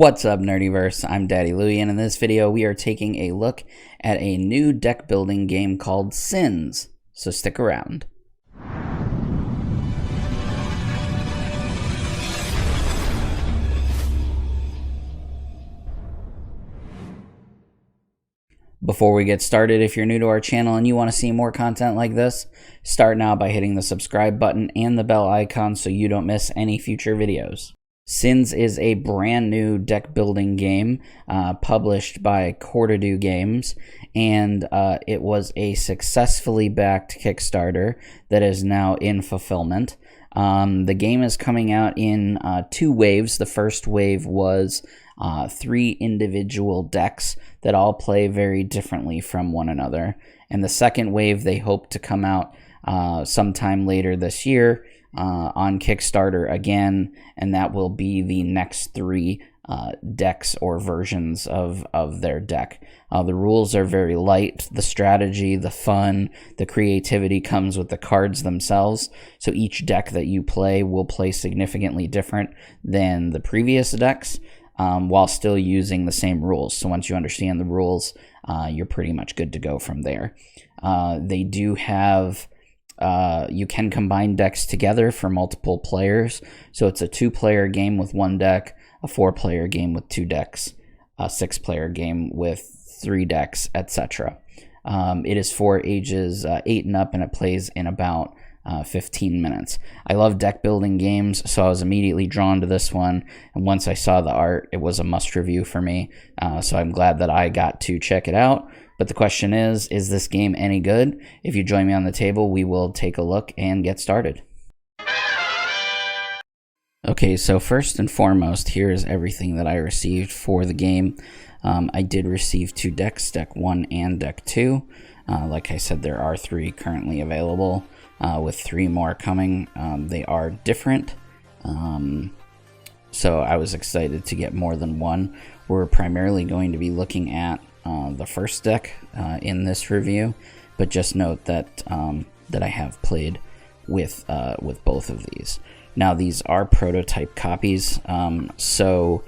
What's up, Nerdyverse? I'm Daddy Louie, and in this video we are taking a look at a new deck building game called Sins, so stick around. Before we get started, if you're new to our channel and you want to see more content like this, start now by hitting the subscribe button and the bell icon so you don't miss any future videos. Sins is a brand new deck building game published by Cortadoo Games, and it was a successfully backed Kickstarter that is now in fulfillment. The game is coming out in two waves. The first wave was 3 individual decks that all play very differently from one another. And the second wave, they hope to come out sometime later this year on Kickstarter again, and that will be the next 3 decks or versions of their deck. The rules are very light. The strategy, the fun, the creativity comes with the cards themselves. So each deck that you play will play significantly different than the previous decks, while still using the same rules. So once you understand the rules, you're pretty much good to go from there. They do have you can combine decks together for multiple players. So it's a 2-player game with 1 deck, a 4-player game with 2 decks, a 6-player game with 3 decks, etc. It is for ages 8 and up, and it plays in about 15 minutes. I love deck building games, so I was immediately drawn to this one, and once I saw the art, it was a must review for me. So I'm glad that I got to check it out. But the question is this game any good? If you join me on the table, we will take a look and get started. Okay, so first and foremost, here is everything that I received for the game. I did receive 2 decks, deck 1 and deck 2. Like I said, there are 3 currently available, with 3 more coming. They are different, so I was excited to get more than one. We're primarily going to be looking at the first deck in this review, but just note that that I have played with both of these. Now, these are prototype copies, so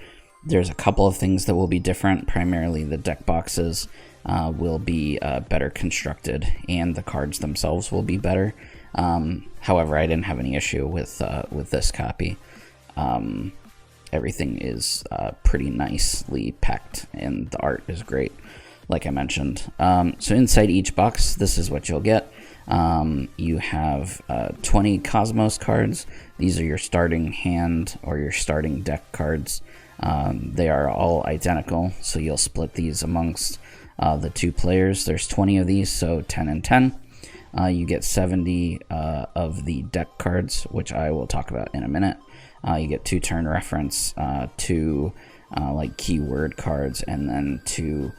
there's a couple of things that will be different. Primarily, the deck boxes will be better constructed, and the cards themselves will be better. However, I didn't have any issue with this copy. Everything is pretty nicely packed, and the art is great, like I mentioned. So inside each box, this is what you'll get. You have 20 Cosmos cards. These are your starting hand or your starting deck cards. They are all identical, so you'll split these amongst the 2 players. There's 20 of these, so 10 and 10. You get 70 of the deck cards, which I will talk about in a minute. You get 2 turn reference, 2 like keyword cards, and then 2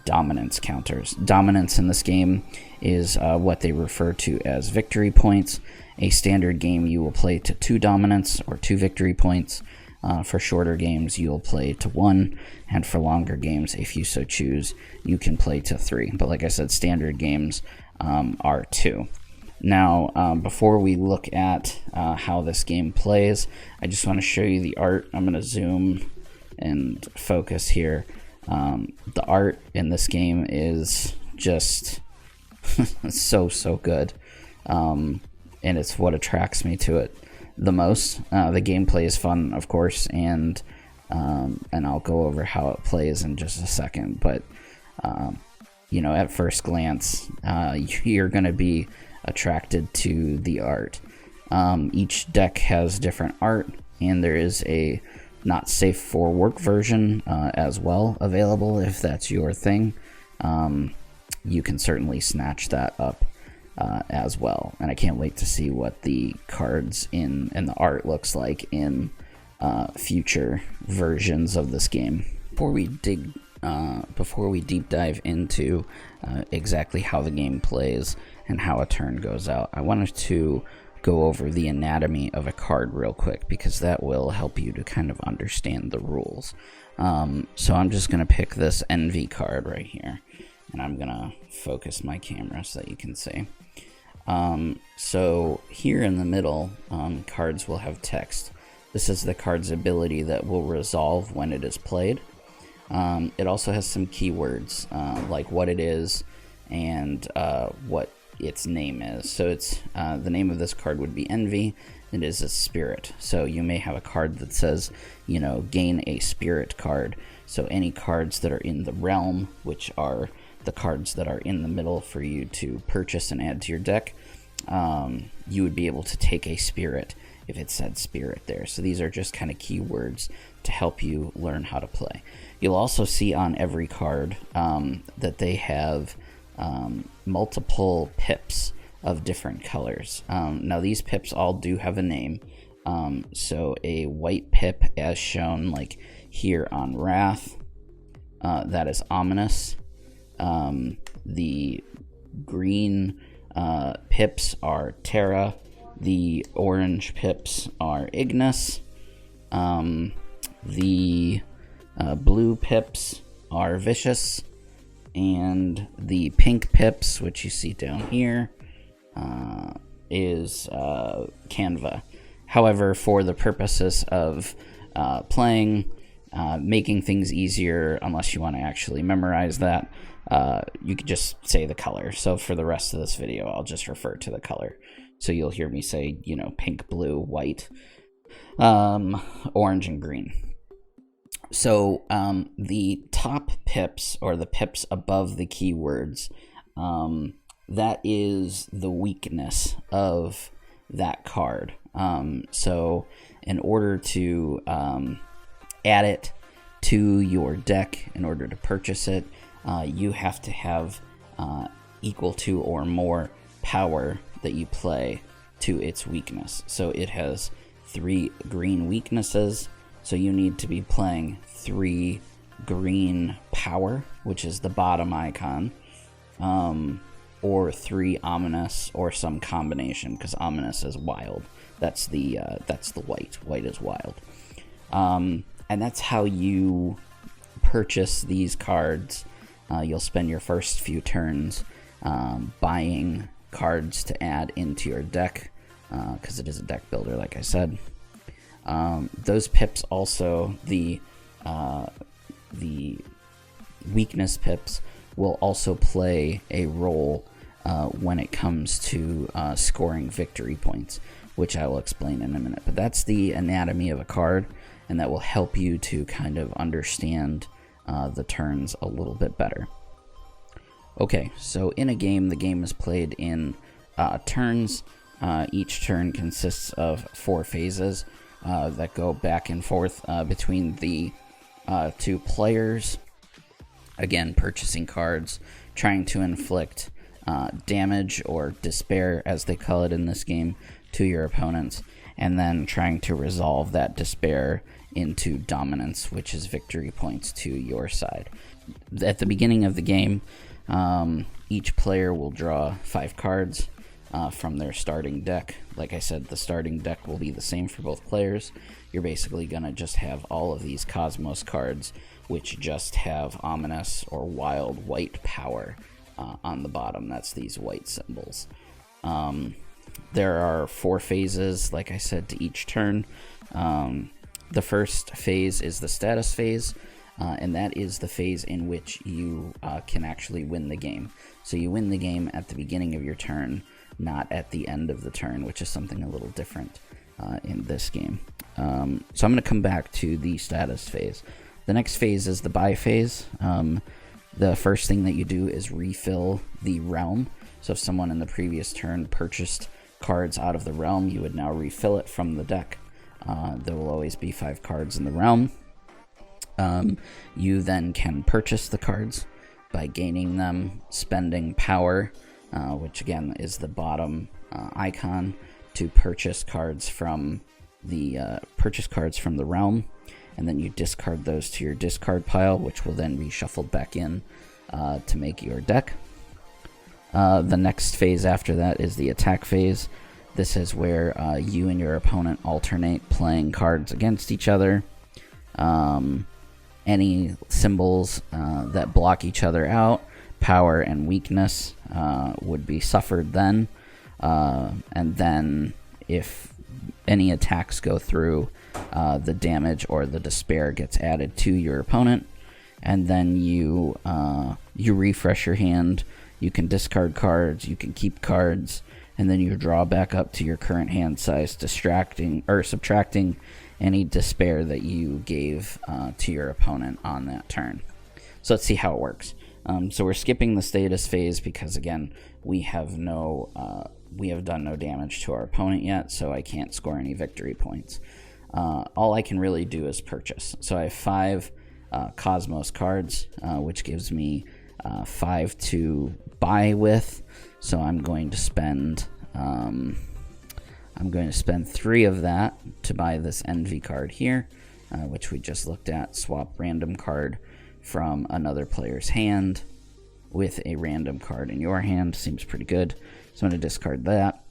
dominance counters. Dominance in this game is what they refer to as victory points. A standard game, you will play to 2 dominance or 2 victory points. For shorter games, you'll play to 1, and for longer games, if you so choose, you can play to 3. But like I said, standard games are 2. Now, before we look at how this game plays, I just want to show you the art. I'm going to zoom and focus here. The art in this game is just so good, and it's what attracts me to it the most. The gameplay is fun, of course, and I'll go over how it plays in just a second. But you know, at first glance, you're going to be attracted to the art. Each deck has different art, and there is a not safe for work version as well available. If that's your thing, you can certainly snatch that up as well. And I can't wait to see what the cards and the art looks like in future versions of this game. Before we deep dive into exactly how the game plays and how a turn goes out, I wanted to go over the anatomy of a card real quick, because that will help you to kind of understand the rules. So I'm just going to pick this NV card right here, and I'm going to focus my camera so that you can see. So here in the middle, cards will have text. This is the card's ability that will resolve when it is played. It also has some keywords, like what it is and what its name is. So it's the name of this card would be Envy. It is a spirit. So you may have a card that says, you know, gain a spirit card. So any cards that are in the realm, which are the cards that are in the middle for you to purchase and add to your deck, you would be able to take a spirit if it said spirit there. So these are just kind of keywords to help you learn how to play. You'll also see on every card that they have multiple pips of different colors. Now these pips all do have a name. So a white pip, as shown like here on Wrath, that is Ominous. The green pips are Terra. The orange pips are Ignis. The blue pips are Vicious. And the pink pips, which you see down here, is Canva. However, for the purposes of playing, making things easier, unless you want to actually memorize that, you could just say the color. So for the rest of this video, I'll just refer to the color. So you'll hear me say, you know, pink, blue, white, orange, and green. So the top pips, or the pips above the keywords, that is the weakness of that card. So in order to add it to your deck, in order to purchase it, you have to have equal to or more power that you play to its weakness. So it has 3 green weaknesses. So you need to be playing 3 green power, which is the bottom icon, or 3 ominous, or some combination, because ominous is wild. That's the white. White is wild, and that's how you purchase these cards. You'll spend your first few turns buying cards to add into your deck, because it is a deck builder, like I said. Those pips also, the weakness pips, will also play a role when it comes to scoring victory points, which I will explain in a minute. But that's the anatomy of a card, and that will help you to kind of understand the turns a little bit better. Okay, so in a game, the game is played in turns. Each turn consists of 4 phases that go back and forth between the 2 players. Again, purchasing cards, trying to inflict damage, or despair as they call it in this game, to your opponents, and then trying to resolve that despair into dominance, which is victory points to your side. At the beginning of the game, each player will draw 5 cards from their starting deck. Like I said, the starting deck will be the same for both players. You're basically going to just have all of these Cosmos cards, which just have ominous or wild white power on the bottom. That's these white symbols. There are 4 phases, like I said, to each turn. The first phase is the status phase, and that is the phase in which you can actually win the game. So you win the game at the beginning of your turn, not at the end of the turn, which is something a little different in this game. So I'm going to come back to the status phase. The next phase is the buy phase. The first thing that you do is refill the realm. So if someone in the previous turn purchased cards out of the realm, you would now refill it from the deck. There will always be 5 cards in the realm. You then can purchase the cards by gaining them, spending power, which again is the bottom icon, to purchase cards from the realm, and then you discard those to your discard pile, which will then be shuffled back in to make your deck. The next phase after that is the attack phase. This is where you and your opponent alternate playing cards against each other. Any symbols that block each other out, power and weakness, would be suffered then. And then if any attacks go through, the damage or the despair gets added to your opponent. And then you refresh your hand. You can discard cards, you can keep cards, and then you draw back up to your current hand size, subtracting any despair that you gave to your opponent on that turn. So let's see how it works. So we're skipping the status phase because, again, we have done no damage to our opponent yet, so I can't score any victory points. All I can really do is purchase. So I have 5 Cosmos cards, which gives me 5 to buy with. So I'm going to spend 3 of that to buy this Envy card here, which we just looked at. Swap random card from another player's hand with a random card in your hand. Seems pretty good. So I'm going to discard that.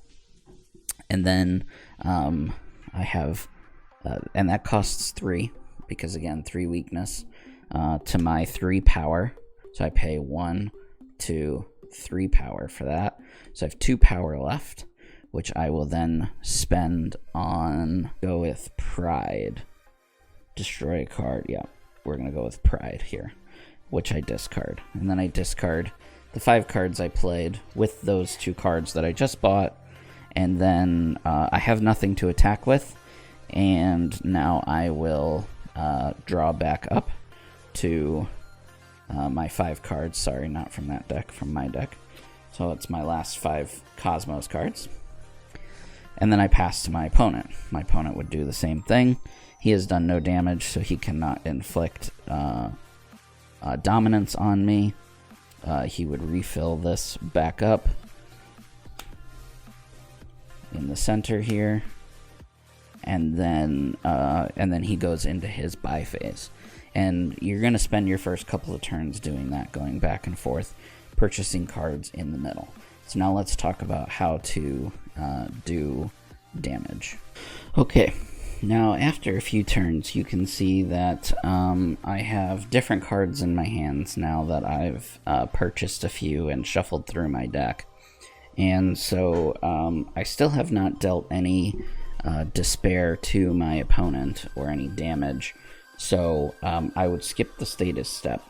And then I have, and that costs 3, because again, 3 weakness to my 3 power. So I pay 1, 2, 3 power for that. So I have 2 power left, which I will then spend on, go with Pride. Destroy a card. Yeah, we're going to go with Pride here, which I discard. And then I discard the 5 cards I played with those 2 cards that I just bought. And then I have nothing to attack with. And now I will draw back up to my 5 cards. Sorry, not from that deck, from my deck. So it's my last 5 Cosmos cards. And then I pass to my opponent. My opponent would do the same thing. He has done no damage, so he cannot inflict dominance on me. He would refill this back up in the center here. And then he goes into his buy phase. And you're going to spend your first couple of turns doing that, going back and forth, purchasing cards in the middle. So now let's talk about how to do damage. Okay, now after a few turns, you can see that I have different cards in my hands now that I've purchased a few and shuffled through my deck. And so I still have not dealt any despair to my opponent or any damage. So I would skip the status step.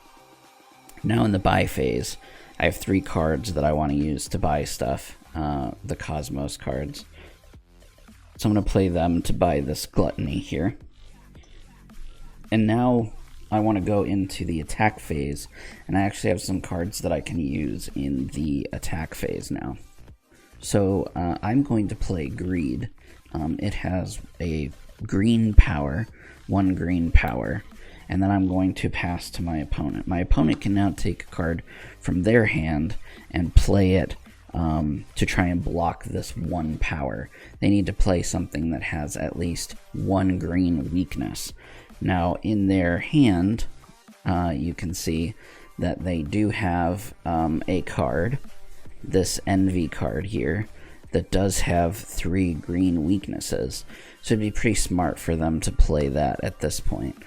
Now in the buy phase, I have 3 cards that I want to use to buy stuff, the Cosmos cards. So I'm going to play them to buy this Gluttony here. And now I want to go into the attack phase, and I actually have some cards that I can use in the attack phase now. So I'm going to play Greed. It has a green power, 1 green power, and then I'm going to pass to my opponent. My opponent can now take a card from their hand and play it to try and block this 1 power. They need to play something that has at least 1 green weakness. Now in their hand, you can see that they do have a card, this Envy card here, that does have 3 green weaknesses. So it'd be pretty smart for them to play that at this point.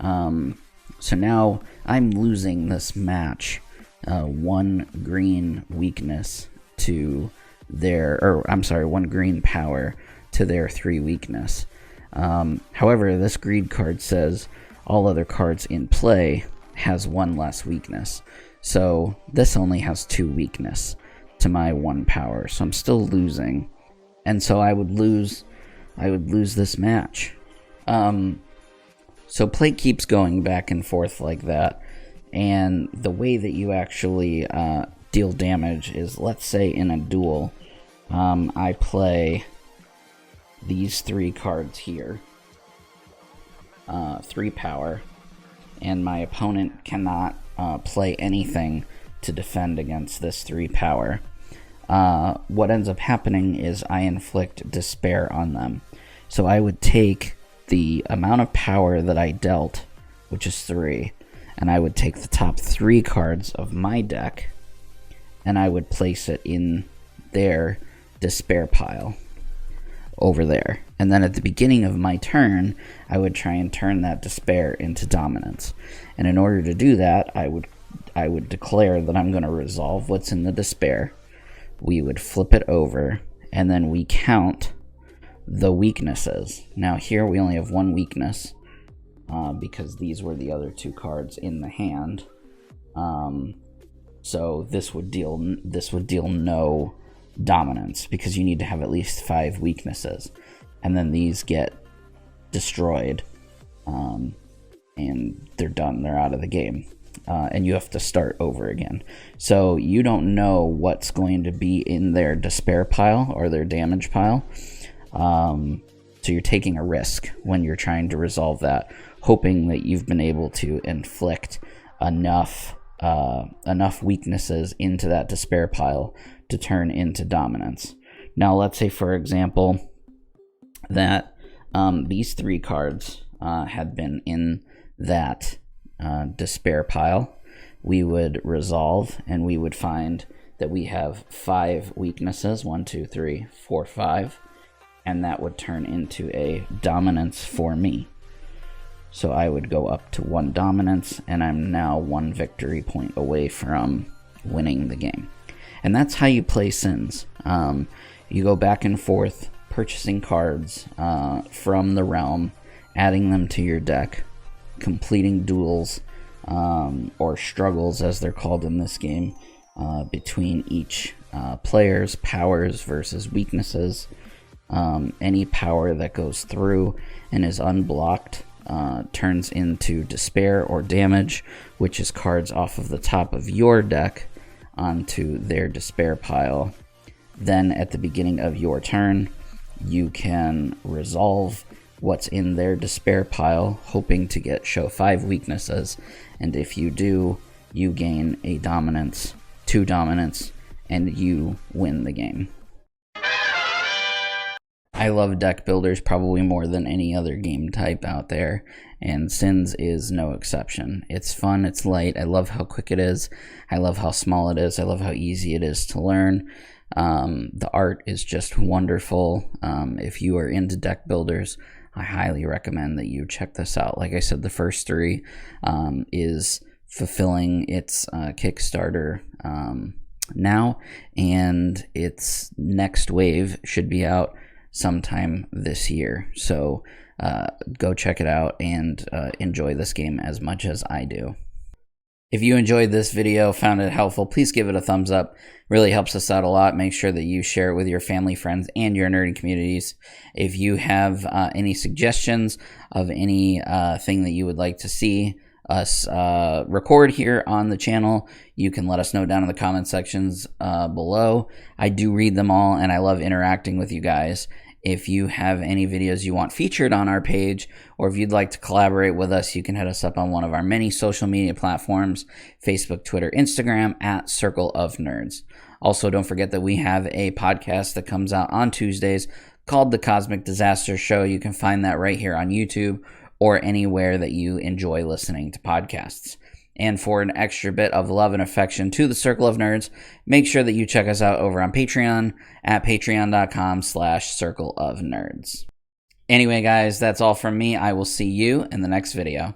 So now I'm losing this match, 1 green weakness to their, or I'm sorry, 1 green power to their 3 weakness. However, this greed card says all other cards in play has 1 less weakness. So this only has 2 weakness to my 1 power. So I'm still losing. And so I would lose this match. So play keeps going back and forth like that. And the way that you actually deal damage is, let's say in a duel, I play these 3 cards here, 3 power, and my opponent cannot play anything to defend against this 3 power. What ends up happening is I inflict despair on them. So I would take the amount of power that I dealt, which is 3, and I would take the top 3 cards of my deck, and I would place it in their despair pile over there. And then at the beginning of my turn, I would try and turn that despair into dominance. And in order to do that, I would declare that I'm going to resolve what's in the despair. We would flip it over, and then we count the weaknesses. Now here we only have one weakness because these were the other 2 cards in the hand. So this would deal no dominance because you need to have at least 5 weaknesses, and then these get destroyed, and they're done. They're out of the game, and you have to start over again. So you don't know what's going to be in their despair pile or their damage pile. So you're taking a risk when you're trying to resolve that, hoping that you've been able to inflict enough weaknesses into that despair pile to turn into dominance. Now, let's say, for example, that these 3 cards had been in that despair pile. We would resolve, and we would find that we have 5 weaknesses. 1, 2, 3, 4, 5. And that would turn into a dominance for me. So I would go up to 1 dominance, and I'm now 1 victory point away from winning the game. And that's how you play Sins. You go back and forth, purchasing cards from the realm, adding them to your deck, completing duels, or struggles as they're called in this game, between each player's powers versus weaknesses. Any power that goes through and is unblocked turns into despair or damage, which is cards off of the top of your deck onto their despair pile. Then at the beginning of your turn, you can resolve what's in their despair pile, hoping to show 5 weaknesses, and if you do, you gain a dominance, 2 dominance, and you win the game. I love deck builders probably more than any other game type out there, and Sins is no exception. It's fun, it's light, I love how quick it is, I love how small it is, I love how easy it is to learn. The art is just wonderful. If you are into deck builders, I highly recommend that you check this out. Like I said, the first 3 is fulfilling its Kickstarter now, and its next wave should be out sometime this year. So go check it out and enjoy this game as much as I do. If you enjoyed this video, found it helpful, please give it a thumbs up. Really helps us out a lot. Make sure that you share it with your family, friends, and your nerdy communities. If you have any suggestions of any thing that you would like to see us record here on the channel, you can let us know down in the comment sections below. I do read them all, and I love interacting with you guys. If you have any videos you want featured on our page, or if you'd like to collaborate with us, you can hit us up on one of our many social media platforms: Facebook, Twitter, Instagram, at Circle of Nerds. Also, don't forget that we have a podcast that comes out on Tuesdays called The Cosmic Disaster Show. You can find that right here on YouTube or anywhere that you enjoy listening to podcasts. And for an extra bit of love and affection to the Circle of Nerds, make sure that you check us out over on Patreon at patreon.com/Circle of Nerds. Anyway, guys, that's all from me. I will see you in the next video.